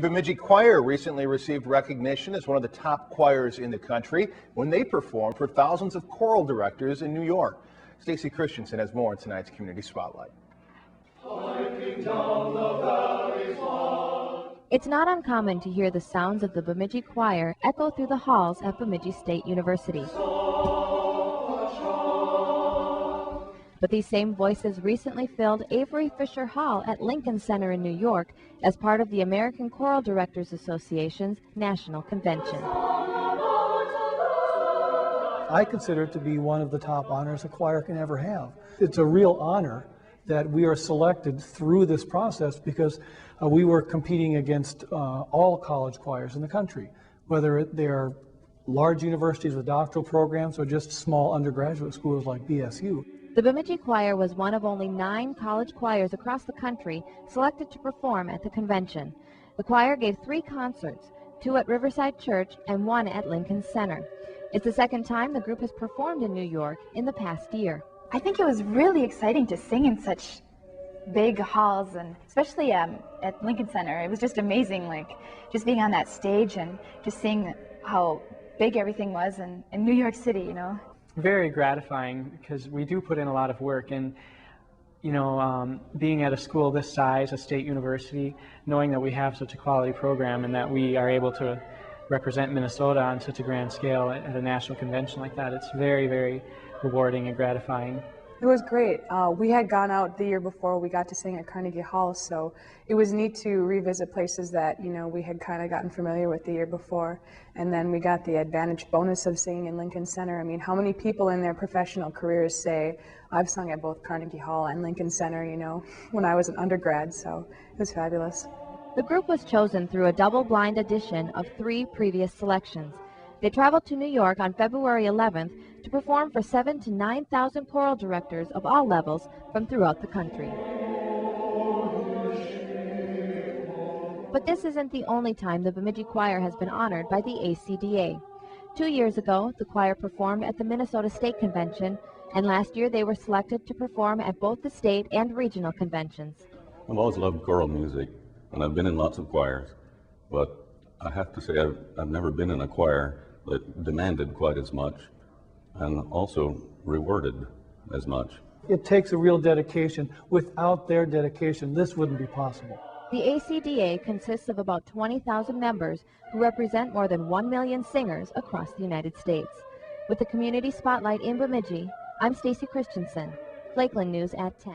Bemidji Choir recently received recognition as one of the top choirs in the country when they performed for thousands of choral directors in New York. Stacy Christensen has more in tonight's Community Spotlight. It's not uncommon to hear the sounds of the Bemidji Choir echo through the halls at Bemidji State University. But these same voices recently filled Avery Fisher Hall at Lincoln Center in New York as part of the American Choral Directors Association's National Convention. I consider it to be one of the top honors a choir can ever have. It's a real honor that we are selected through this process because we were competing against all college choirs in the country, whether they are large universities with doctoral programs or just small undergraduate schools like BSU. The Bemidji Choir was one of only 9 college choirs across the country selected to perform at the convention. The choir gave 3 concerts, 2 at Riverside Church and 1 at Lincoln Center. It's the second time the group has performed in New York in the past year. I think it was really exciting to sing in such big halls, and especially at Lincoln Center. It was just amazing, like just being on that stage and just seeing how big everything was in New York City, you know. Very gratifying because we do put in a lot of work, and you know, being at a school this size, a state university, knowing that we have such a quality program and that we are able to represent Minnesota on such a grand scale at a national convention like that, it's very, very rewarding and gratifying. It was great. We had gone out the year before. We got to sing at Carnegie Hall, so it was neat to revisit places that, you know, we had kind of gotten familiar with the year before. And then we got the advantage bonus of singing in Lincoln Center. I mean, how many people in their professional careers say, I've sung at both Carnegie Hall and Lincoln Center, you know, when I was an undergrad, so it was fabulous. The group was chosen through a double-blind audition of 3 previous selections. They traveled to New York on February 11th to perform for 7,000 to 9,000 choral directors of all levels from throughout the country. But this isn't the only time the Bemidji Choir has been honored by the ACDA. 2 years ago, the choir performed at the Minnesota State Convention, and last year they were selected to perform at both the state and regional conventions. I've always loved choral music, and I've been in lots of choirs, but I have to say I've never been in a choir that demanded quite as much and also rewarded as much. It takes a real dedication. Without their dedication, this wouldn't be possible. The ACDA consists of about 20,000 members who represent more than 1 million singers across the United States. With the Community Spotlight in Bemidji, I'm Stacy Christensen, Lakeland News at 10.